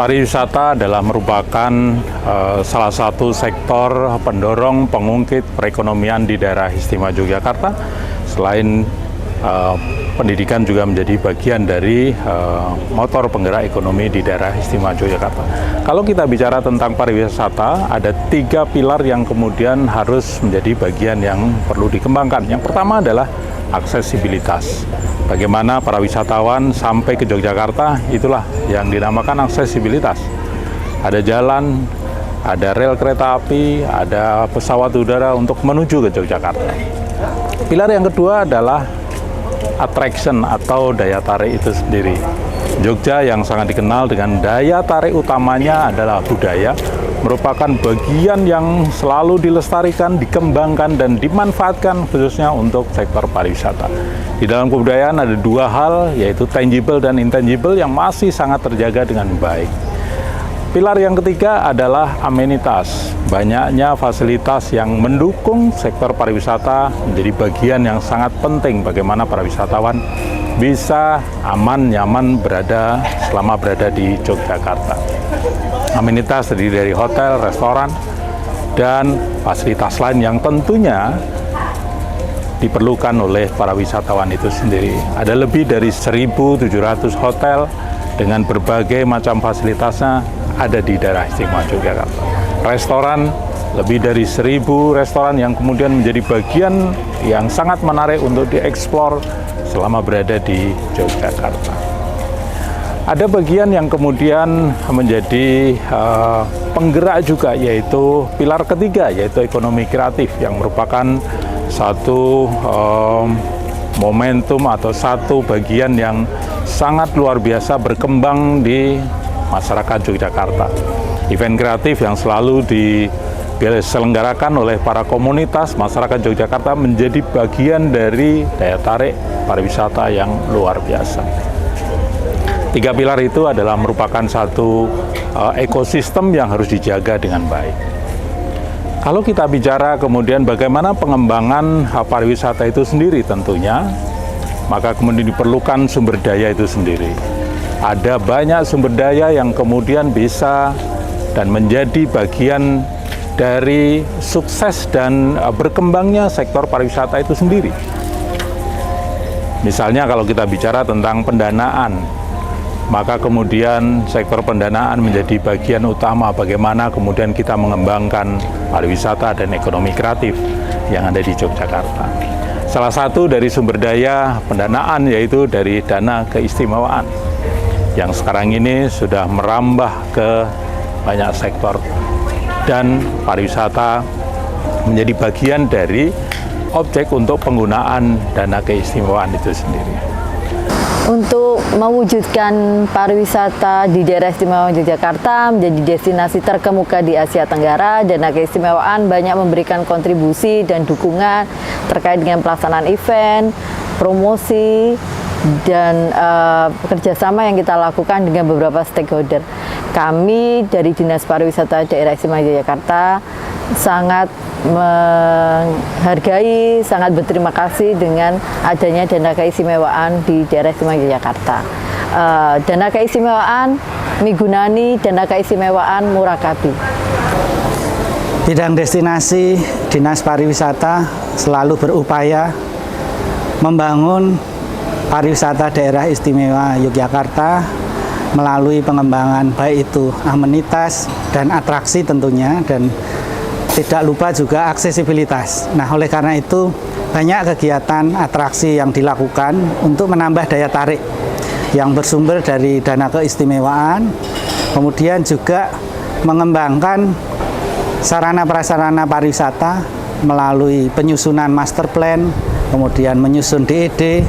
Pariwisata adalah merupakan salah satu sektor pendorong pengungkit perekonomian di daerah istimewa Yogyakarta. Selain pendidikan juga menjadi bagian dari motor penggerak ekonomi di daerah istimewa Yogyakarta. Kalau kita bicara tentang pariwisata, ada 3 pilar yang kemudian harus menjadi bagian yang perlu dikembangkan. Yang pertama adalah aksesibilitas. Bagaimana para wisatawan sampai ke Yogyakarta, itulah yang dinamakan aksesibilitas. Ada jalan, ada rel kereta api, ada pesawat udara untuk menuju ke Yogyakarta. Pilar yang kedua adalah attraction atau daya tarik itu sendiri. Jogja yang sangat dikenal dengan daya tarik utamanya adalah budaya, merupakan bagian yang selalu dilestarikan, dikembangkan, dan dimanfaatkan khususnya untuk sektor pariwisata. Di dalam kebudayaan ada 2 hal, yaitu tangible dan intangible yang masih sangat terjaga dengan baik. Pilar yang ketiga adalah amenitas. Banyaknya fasilitas yang mendukung sektor pariwisata menjadi bagian yang sangat penting bagaimana para wisatawan bisa aman, nyaman selama berada di Yogyakarta. Amenitas terdiri dari hotel, restoran, dan fasilitas lain yang tentunya diperlukan oleh para wisatawan itu sendiri. Ada lebih dari 1.700 hotel dengan berbagai macam fasilitasnya ada di daerah istimewa Yogyakarta. Restoran, lebih dari 1.000 restoran yang kemudian menjadi bagian yang sangat menarik untuk dieksplor selama berada di Yogyakarta. Ada bagian yang kemudian menjadi penggerak juga, yaitu pilar ketiga, yaitu ekonomi kreatif, yang merupakan satu momentum atau satu bagian yang sangat luar biasa berkembang di masyarakat Yogyakarta. Event kreatif yang selalu diselenggarakan oleh para komunitas masyarakat Yogyakarta menjadi bagian dari daya tarik pariwisata yang luar biasa. 3 pilar itu adalah merupakan satu ekosistem yang harus dijaga dengan baik. Kalau kita bicara kemudian bagaimana pengembangan pariwisata itu sendiri tentunya, maka kemudian diperlukan sumber daya itu sendiri. Ada banyak sumber daya yang kemudian bisa dan menjadi bagian dari sukses dan berkembangnya sektor pariwisata itu sendiri. Misalnya kalau kita bicara tentang pendanaan, maka kemudian sektor pendanaan menjadi bagian utama bagaimana kemudian kita mengembangkan pariwisata dan ekonomi kreatif yang ada di Yogyakarta. Salah satu dari sumber daya pendanaan yaitu dari dana keistimewaan, yang sekarang ini sudah merambah ke banyak sektor, dan pariwisata menjadi bagian dari objek untuk penggunaan dana keistimewaan itu sendiri. Untuk mewujudkan pariwisata di daerah istimewa Yogyakarta menjadi destinasi terkemuka di Asia Tenggara, Dana Keistimewaan banyak memberikan kontribusi dan dukungan terkait dengan pelaksanaan event, promosi, dan kerjasama yang kita lakukan dengan beberapa stakeholder. Kami dari Dinas Pariwisata Daerah Istimewa Yogyakarta sangat menghargai, sangat berterima kasih dengan adanya dana keistimewaan di daerah istimewa Yogyakarta. Dana keistimewaan migunani dana keistimewaan Murakabi. Bidang destinasi Dinas Pariwisata selalu berupaya membangun pariwisata daerah istimewa Yogyakarta melalui pengembangan baik itu amenitas dan atraksi tentunya, dan tidak lupa juga aksesibilitas. Nah, oleh karena itu banyak kegiatan atraksi yang dilakukan untuk menambah daya tarik yang bersumber dari dana keistimewaan, kemudian juga mengembangkan sarana prasarana pariwisata melalui penyusunan master plan, kemudian menyusun DED,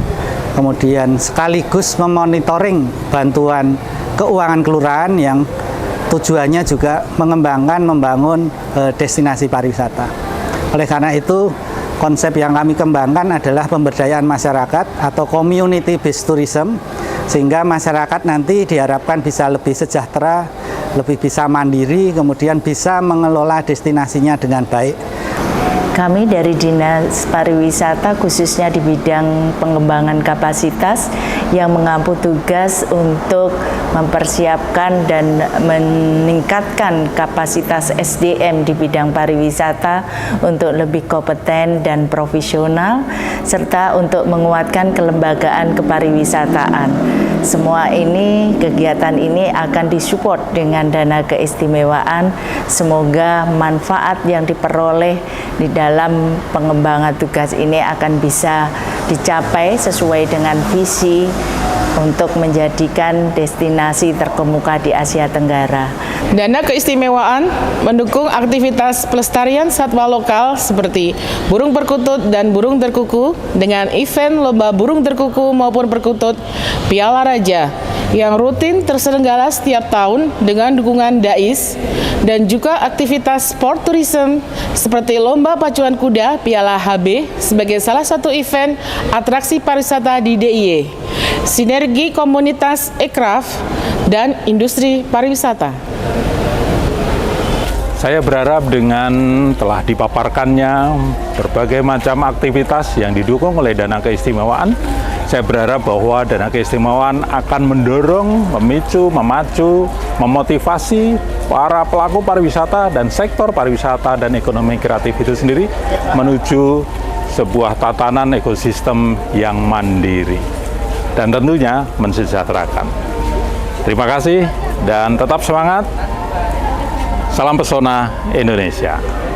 kemudian sekaligus memonitoring bantuan keuangan kelurahan yang tujuannya juga mengembangkan, membangun destinasi pariwisata. Oleh karena itu, konsep yang kami kembangkan adalah pemberdayaan masyarakat atau community based tourism, sehingga masyarakat nanti diharapkan bisa lebih sejahtera, lebih bisa mandiri, kemudian bisa mengelola destinasinya dengan baik. Kami dari Dinas Pariwisata khususnya di bidang pengembangan kapasitas yang mengampu tugas untuk mempersiapkan dan meningkatkan kapasitas SDM di bidang pariwisata untuk lebih kompeten dan profesional, serta untuk menguatkan kelembagaan kepariwisataan. Semua ini, kegiatan ini akan disupport dengan dana keistimewaan. Semoga manfaat yang diperoleh di dalam pengembangan tugas ini akan bisa dicapai sesuai dengan visi untuk menjadikan destinasi terkemuka di Asia Tenggara. Dana keistimewaan mendukung aktivitas pelestarian satwa lokal seperti burung perkutut dan burung terkuku dengan event lomba burung terkuku maupun perkutut Piala Raja yang rutin terselenggara setiap tahun dengan dukungan DAIS, dan juga aktivitas sport tourism seperti lomba pacuan kuda Piala HB sebagai salah satu event atraksi pariwisata di DIY, sinergi komunitas ekraf dan industri pariwisata. Saya berharap dengan telah dipaparkannya berbagai macam aktivitas yang didukung oleh dana keistimewaan, saya berharap bahwa dana keistimewaan akan mendorong, memicu, memacu, memotivasi para pelaku pariwisata dan sektor pariwisata dan ekonomi kreatif itu sendiri menuju sebuah tatanan ekosistem yang mandiri dan tentunya mensejahterakan. Terima kasih dan tetap semangat. Salam pesona Indonesia.